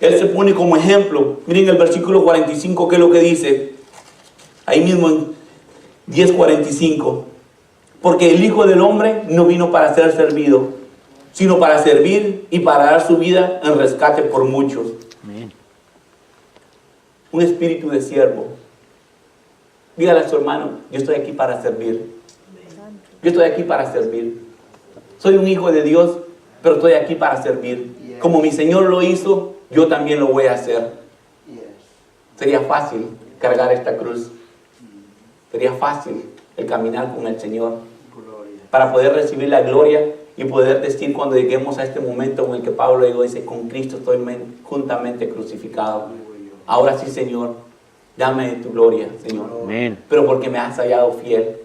Él se pone como ejemplo. Miren el versículo 45, que es lo que dice. Ahí mismo en 10:45. Porque el Hijo del Hombre no vino para ser servido, sino para servir y para dar su vida en rescate por muchos. Un espíritu de siervo. Dígale a su hermano, yo estoy aquí para servir. Yo estoy aquí para servir. Soy un hijo de Dios, pero estoy aquí para servir. Como mi Señor lo hizo, yo también lo voy a hacer. Sería fácil cargar esta cruz. Sería fácil el caminar con el Señor. Para poder recibir la gloria y poder decir cuando lleguemos a este momento en el que Pablo llegó, dice, con Cristo estoy juntamente crucificado. Ahora sí, Señor, dame tu gloria, Señor. Amén. Pero porque me has hallado fiel.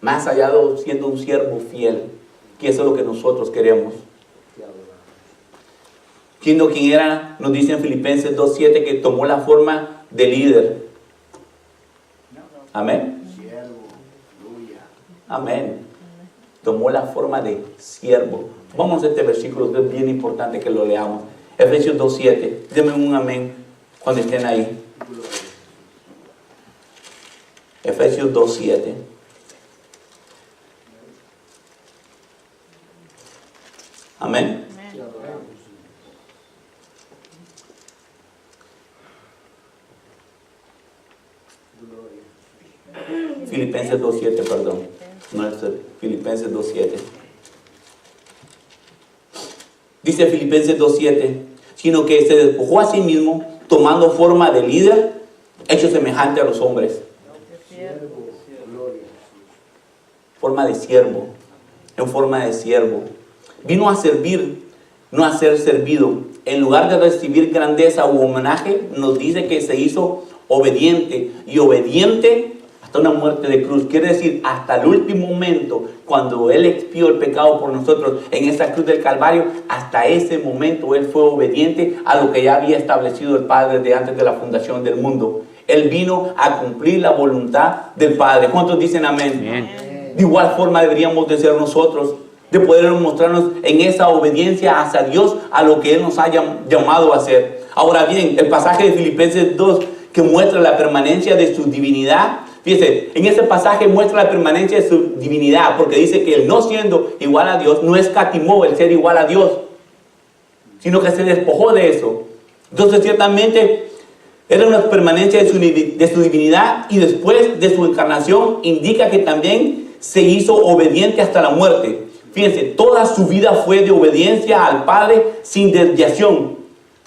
Me has hallado siendo un siervo fiel. Que eso es lo que nosotros queremos. siendo quien era, nos dice en Filipenses 2:7, que tomó la forma de líder. Amén. Amén. Tomó la forma de siervo. Vamos a este versículo que es bien importante que lo leamos. Efesios 2:7. Denme un amén cuando estén ahí. Efesios 2:7. Amén. Filipenses 2:7, perdón. No es Filipenses 2:7. Dice Filipenses 2:7, sino que se despojó a sí mismo, tomando forma de líder, hecho semejante a los hombres. Forma de siervo, en forma de siervo. Vino a servir, no a ser servido. En lugar de recibir grandeza u homenaje, nos dice que se hizo obediente, y obediente hasta una muerte de cruz. Quiere decir, hasta el último momento, cuando Él expió el pecado por nosotros en esa cruz del Calvario, hasta ese momento Él fue obediente a lo que ya había establecido el Padre de antes de la fundación del mundo. Él vino a cumplir la voluntad del Padre. ¿Cuántos dicen amén? Amén. De igual forma deberíamos de ser nosotros, de poder mostrarnos en esa obediencia hacia Dios, a lo que Él nos haya llamado a hacer. Ahora bien, el pasaje de Filipenses 2, que muestra la permanencia de su divinidad. Fíjese, en ese pasaje muestra la permanencia de su divinidad, porque dice que Él, no siendo igual a Dios, no escatimó el ser igual a Dios, sino que se despojó de eso. Entonces, ciertamente, era una permanencia de su divinidad, y después de su encarnación indica que también se hizo obediente hasta la muerte. Fíjense, toda su vida fue de obediencia al Padre sin desviación.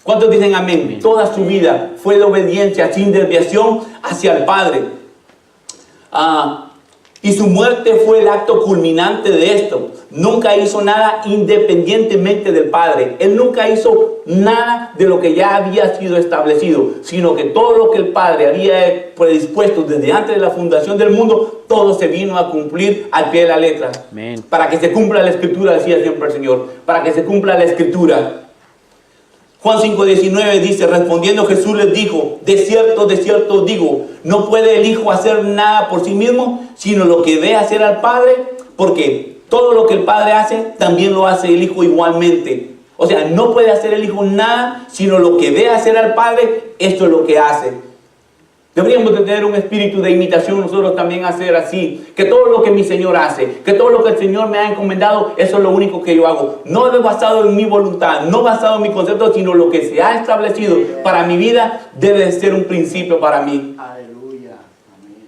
¿Cuántos dicen amén? Amén. Toda su vida fue de obediencia sin desviación hacia el Padre. Y su muerte fue el acto culminante de esto. Nunca hizo nada independientemente del Padre. Él nunca hizo nada de lo que ya había sido establecido, sino que todo lo que el Padre había predispuesto desde antes de la fundación del mundo, todo se vino a cumplir al pie de la letra. Amén. Para que se cumpla la Escritura, decía siempre el Señor, para que se cumpla la Escritura. Juan 5:19 dice, respondiendo Jesús les dijo, de cierto os digo, no puede el Hijo hacer nada por sí mismo, sino lo que ve hacer al Padre, porque todo lo que el Padre hace, también lo hace el Hijo igualmente. O sea, no puede hacer el Hijo nada, sino lo que ve hacer al Padre, esto es lo que hace. Deberíamos de tener un espíritu de imitación, nosotros también hacer así, que todo lo que mi Señor hace, que todo lo que el Señor me ha encomendado, eso es lo único que yo hago. No es basado en mi voluntad, no basado en mi concepto, sino lo que se ha establecido para mi vida debe de ser un principio para mí. Aleluya. Amén.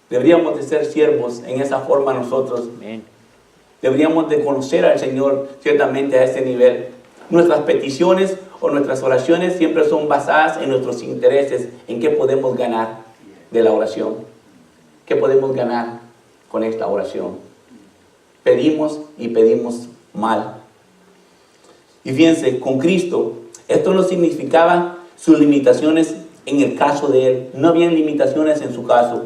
Deberíamos de ser siervos en esa forma nosotros. Amén. Deberíamos de conocer al Señor ciertamente a ese nivel. Nuestras peticiones o nuestras oraciones siempre son basadas en nuestros intereses, en qué podemos ganar de la oración. ¿Qué podemos ganar con esta oración? Pedimos y pedimos mal. Y fíjense, con Cristo, esto no significaba sus limitaciones en el caso de Él. No habían limitaciones en su caso.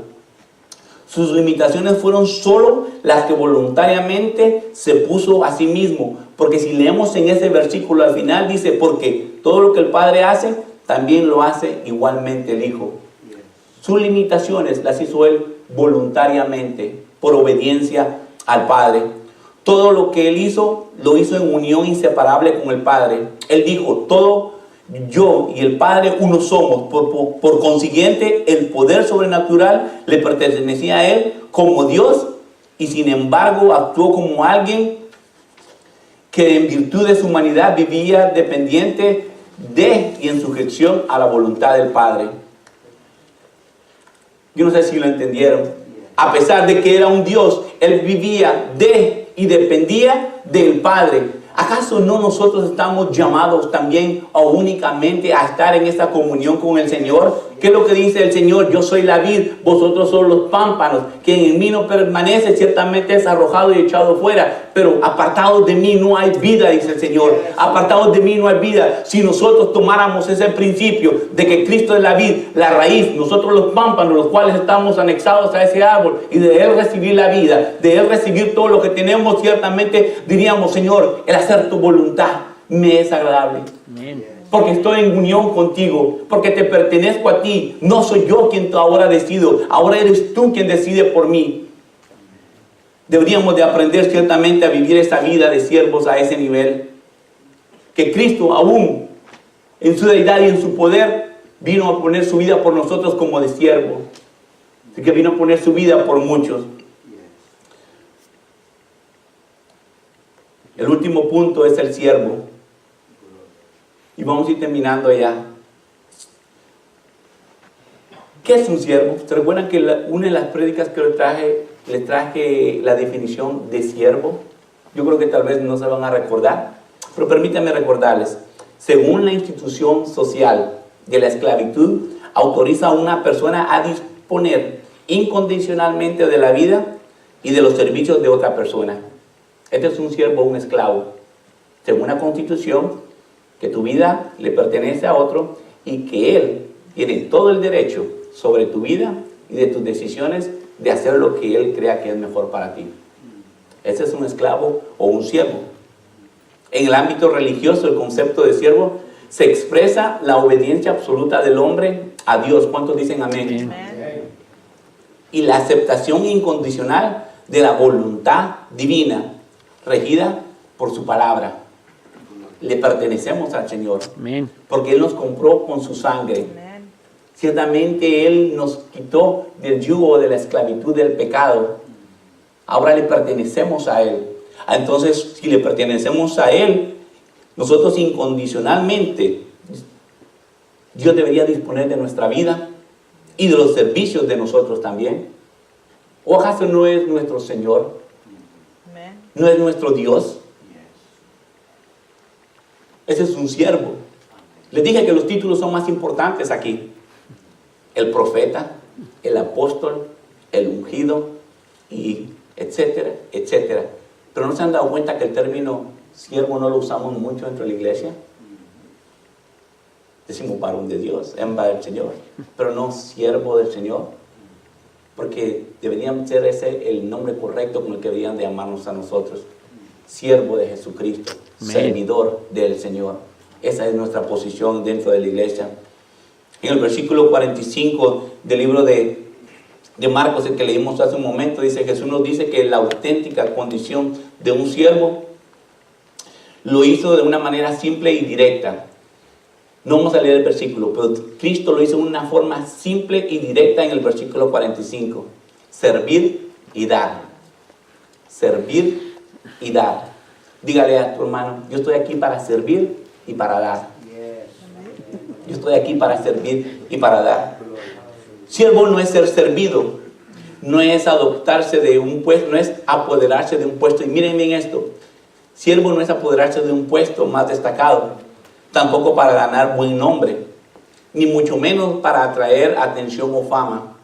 Sus limitaciones fueron solo las que voluntariamente se puso a sí mismo. Porque si leemos en ese versículo al final dice, porque todo lo que el Padre hace, también lo hace igualmente el Hijo. Sus limitaciones las hizo Él voluntariamente, por obediencia al Padre. Todo lo que Él hizo, lo hizo en unión inseparable con el Padre. Él dijo, todo yo y el Padre uno somos. Por consiguiente, el poder sobrenatural le pertenecía a Él como Dios, y sin embargo actuó como alguien que en virtud de su humanidad vivía dependiente de y en sujeción a la voluntad del Padre. Yo no sé si lo entendieron. A pesar de que era un Dios, Él vivía de y dependía del Padre. ¿Acaso no nosotros estamos llamados también o únicamente a estar en esta comunión con el Señor? ¿Qué es lo que dice el Señor? Yo soy la vid, vosotros sois los pámpanos. Quien en mí no permanece ciertamente es arrojado y echado fuera. Pero apartados de mí no hay vida, dice el Señor. Apartados de mí no hay vida. Si nosotros tomáramos ese principio de que Cristo es la vid, la raíz, nosotros los pámpanos, los cuales estamos anexados a ese árbol, y de Él recibir la vida, de Él recibir todo lo que tenemos, ciertamente diríamos, Señor, el hacer tu voluntad. me es agradable. Porque estoy en unión contigo, porque te pertenezco a ti. No soy yo quien ahora decido, ahora eres tú quien decide por mí. Deberíamos de aprender ciertamente a vivir esa vida de siervos a ese nivel. Que Cristo aún en su deidad y en su poder vino a poner su vida por nosotros como de siervo. Así que vino a poner su vida por muchos. El último punto es el siervo. Y vamos a ir terminando ya. ¿Qué es un siervo? ¿Se recuerdan que una de las prédicas que les traje la definición de siervo? Yo creo que tal vez no se van a recordar, pero permítanme recordarles. Según la institución social de la esclavitud, autoriza a una persona a disponer incondicionalmente de la vida y de los servicios de otra persona. Este es un siervo o un esclavo. Según la Constitución, que tu vida le pertenece a otro y que él tiene todo el derecho sobre tu vida y de tus decisiones de hacer lo que él crea que es mejor para ti. Ese es un esclavo o un siervo. En el ámbito religioso, el concepto de siervo se expresa la obediencia absoluta del hombre a Dios. ¿Cuántos dicen amén? Amén. Y la aceptación incondicional de la voluntad divina, regida por su palabra. Le pertenecemos al Señor. Amén. Porque Él nos compró con su sangre. Amén. Ciertamente Él nos quitó del yugo de la esclavitud del pecado. Ahora le pertenecemos a Él. Entonces, si le pertenecemos a Él, nosotros incondicionalmente, Dios debería disponer de nuestra vida y de los servicios de nosotros también. ¿O acaso no es nuestro Señor? ¿No es nuestro Dios? Ese es un siervo. Les dije que los títulos son más importantes aquí. El profeta, el apóstol, el ungido, y etcétera, etcétera. Pero ¿no se han dado cuenta que el término siervo no lo usamos mucho dentro de la iglesia? Decimos varón de Dios, hembra del Señor, pero no siervo del Señor. Porque deberían ser ese el nombre correcto con el que deberían de llamarnos a nosotros. Siervo de Jesucristo, Amén. Servidor del Señor. Esa es nuestra posición dentro de la iglesia. En el versículo 45 del libro de Marcos, el que leímos hace un momento, dice: Jesús nos dice que la auténtica condición de un siervo lo hizo de una manera simple y directa. No vamos a leer el versículo, pero Cristo lo hizo de una forma simple y directa en el versículo 45. Servir y dar. Servir y dar. Dígale a tu hermano: yo estoy aquí para servir y para dar. Yo estoy aquí para servir y para dar. Siervo no es ser servido, no es adoptarse de un puesto, no es apoderarse de un puesto. Y miren bien esto: siervo no es apoderarse de un puesto más destacado, tampoco para ganar buen nombre, ni mucho menos para atraer atención o fama,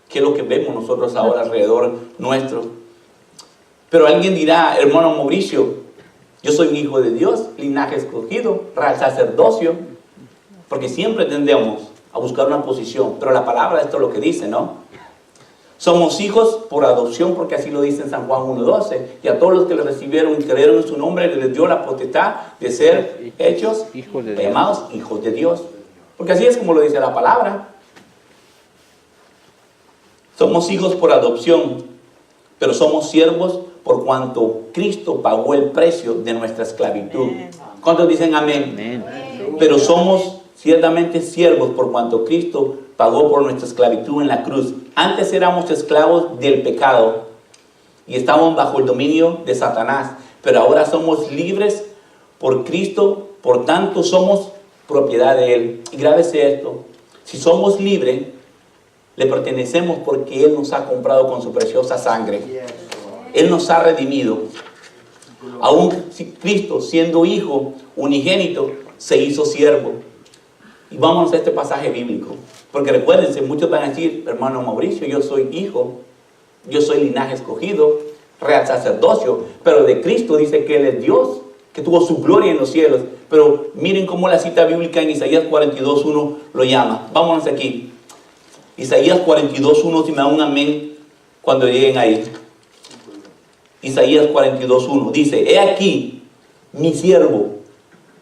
que es lo que vemos nosotros ahora alrededor nuestro. Pero alguien dirá: hermano Mauricio, yo soy un hijo de Dios, linaje escogido, real sacerdocio, porque siempre tendemos a buscar una posición, pero la palabra esto es lo que dice, ¿no? Somos hijos por adopción, porque así lo dice en San Juan 1:12, y a todos los que le recibieron y creyeron en su nombre, les dio la potestad de ser hechos, llamados hijos de Dios, porque así es como lo dice la palabra. Somos hijos por adopción, pero somos siervos por cuanto Cristo pagó el precio de nuestra esclavitud. ¿Cuántos dicen amén? Amén. Pero somos ciertamente siervos por cuanto Cristo pagó por nuestra esclavitud en la cruz. Antes éramos esclavos del pecado y estábamos bajo el dominio de Satanás, pero ahora somos libres por Cristo, por tanto somos propiedad de Él. Y grábese esto: si somos libres, le pertenecemos porque Él nos ha comprado con su preciosa sangre. Él nos ha redimido. Aún Cristo, siendo hijo unigénito, se hizo siervo. Y vamos a este pasaje bíblico, porque recuérdense, muchos van a decir: hermano Mauricio, yo soy hijo, yo soy linaje escogido, real sacerdocio, pero de Cristo dice que Él es Dios, que tuvo su gloria en los cielos. Pero miren cómo la cita bíblica en Isaías 42:1 lo llama. Vámonos aquí. Isaías 42:1, si me da un amén cuando lleguen ahí. Isaías 42:1 dice: he aquí mi siervo,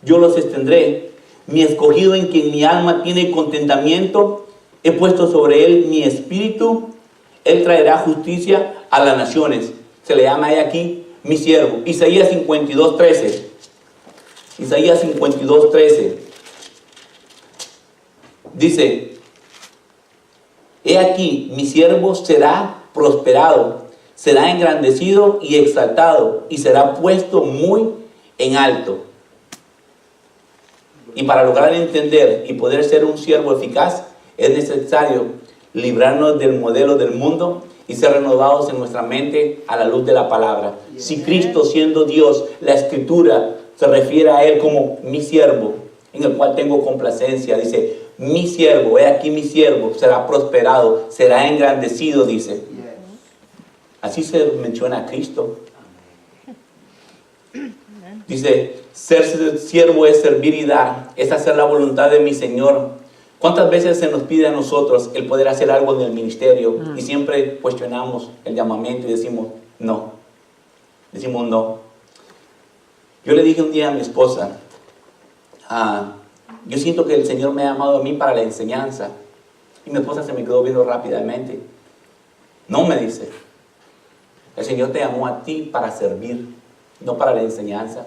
yo los extendré. Mi escogido en quien mi alma tiene contentamiento, he puesto sobre él mi espíritu. Él traerá justicia a las naciones. Se le llama aquí mi siervo. Isaías 52:13. Isaías 52:13. Dice, he aquí, mi siervo será prosperado, será engrandecido y exaltado, y será puesto muy en alto. Y para lograr entender y poder ser un siervo eficaz, es necesario librarnos del modelo del mundo y ser renovados en nuestra mente a la luz de la palabra. Si Cristo, siendo Dios, la Escritura se refiere a Él como mi siervo, en el cual tengo complacencia, dice, mi siervo, he aquí mi siervo, será prosperado, será engrandecido, dice. Así se menciona a Cristo. Dice, ser siervo es servir y dar, es hacer la voluntad de mi Señor. ¿Cuántas veces se nos pide a nosotros el poder hacer algo en el ministerio y siempre cuestionamos el llamamiento y decimos no? Decimos no. Yo le dije un día a mi esposa, yo siento que el Señor me ha llamado a mí para la enseñanza. Y mi esposa se me quedó viendo rápidamente. No, me dice, el Señor te llamó a ti para servir, no para la enseñanza.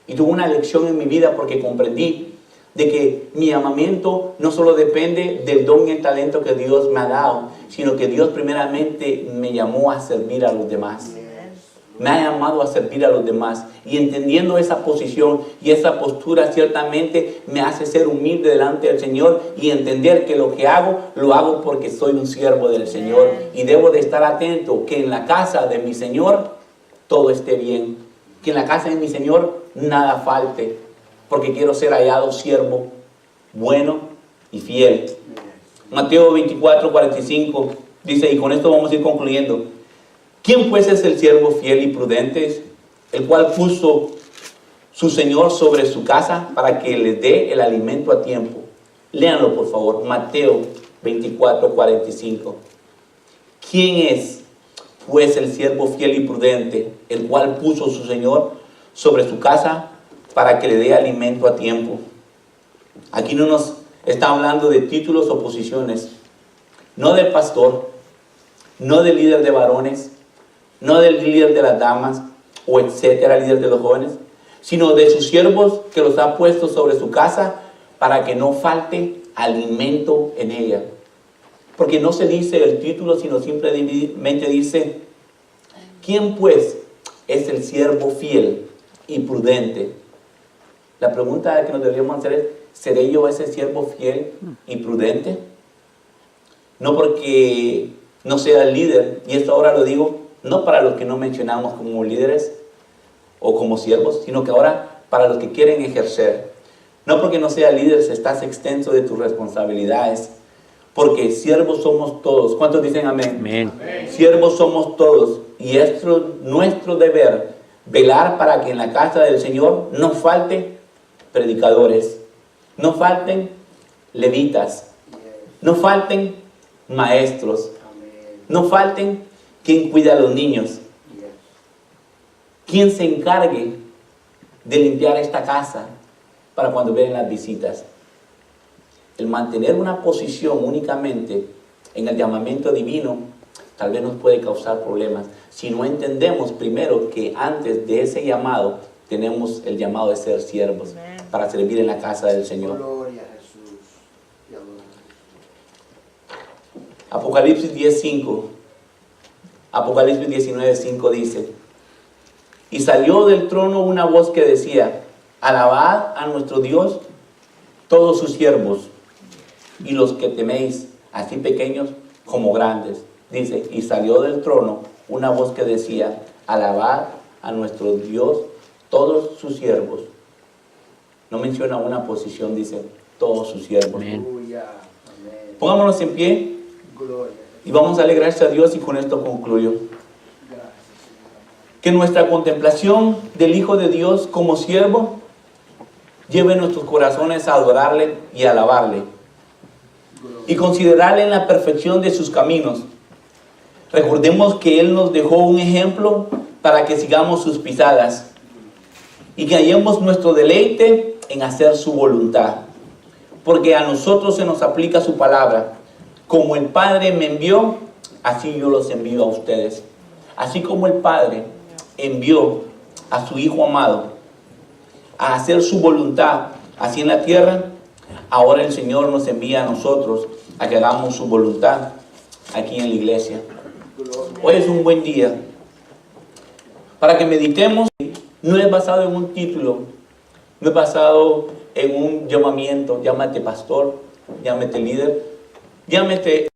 Y tuve una lección en mi vida porque comprendí de que mi llamamiento no solo depende del don y el talento que Dios me ha dado, sino que Dios primeramente me llamó a servir a los demás. Me ha llamado a servir a los demás. Y entendiendo esa posición y esa postura, ciertamente me hace ser humilde delante del Señor y entender que lo que hago, lo hago porque soy un siervo del Señor. Y debo de estar atento que en la casa de mi Señor todo esté bien. Que en la casa de mi Señor nada falte. Porque quiero ser hallado siervo bueno y fiel. Mateo 24:45 dice, y con esto vamos a ir concluyendo. ¿Quién pues es el siervo fiel y prudente, el cual puso su Señor sobre su casa para que le dé el alimento a tiempo? Léanlo por favor, Mateo 24:45. ¿Quién es pues el siervo fiel y prudente, el cual puso su Señor sobre su casa para que le dé alimento a tiempo? Aquí no nos está hablando de títulos o posiciones, no del pastor, no del líder de varones, no del líder de las damas, o etcétera, líder de los jóvenes, sino de sus siervos que los ha puesto sobre su casa para que no falte alimento en ella. Porque no se dice el título, sino simplemente dice, ¿quién pues es el siervo fiel y prudente? La pregunta que nos deberíamos hacer es, ¿seré yo ese siervo fiel y prudente? No porque no sea el líder, y esto ahora lo digo, no para los que no mencionamos como líderes o como siervos, sino que ahora para los que quieren ejercer. No porque no sea líder estás extenso de tus responsabilidades, porque siervos somos todos. ¿Cuántos dicen amén? Amén. Siervos somos todos, y es nuestro deber velar para que en la casa del Señor no falten predicadores, no falten levitas, no falten maestros, no falten quien cuida a los niños, quien se encargue de limpiar esta casa para cuando vienen las visitas. El mantener una posición únicamente en el llamamiento divino tal vez nos puede causar problemas si no entendemos primero que antes de ese llamado tenemos el llamado de ser siervos. Amén. Para servir en la casa del Señor. Gloria a Jesús. Apocalipsis 10:5. Apocalipsis 19:5 dice, y salió del trono una voz que decía, alabad a nuestro Dios todos sus siervos y los que teméis, así pequeños como grandes. Dice, y salió del trono una voz que decía, alabad a nuestro Dios todos sus siervos. No menciona una posición, dice, todos sus siervos. Amén. Pongámonos en pie. Gloria. Y vamos a darle gracias a Dios y con esto concluyo. Que nuestra contemplación del Hijo de Dios como siervo lleve nuestros corazones a adorarle y a alabarle. Y considerarle en la perfección de sus caminos. Recordemos que Él nos dejó un ejemplo para que sigamos sus pisadas. y que hallemos nuestro deleite en hacer su voluntad. Porque a nosotros se nos aplica su palabra. Como el Padre me envió, así yo los envío a ustedes. Así como el Padre envió a su Hijo amado a hacer su voluntad así en la tierra, ahora el Señor nos envía a nosotros a que hagamos su voluntad aquí en la iglesia. Hoy es un buen día para que meditemos. No es basado en un título, no es basado en un llamamiento. Llámate pastor, llámate líder, llámate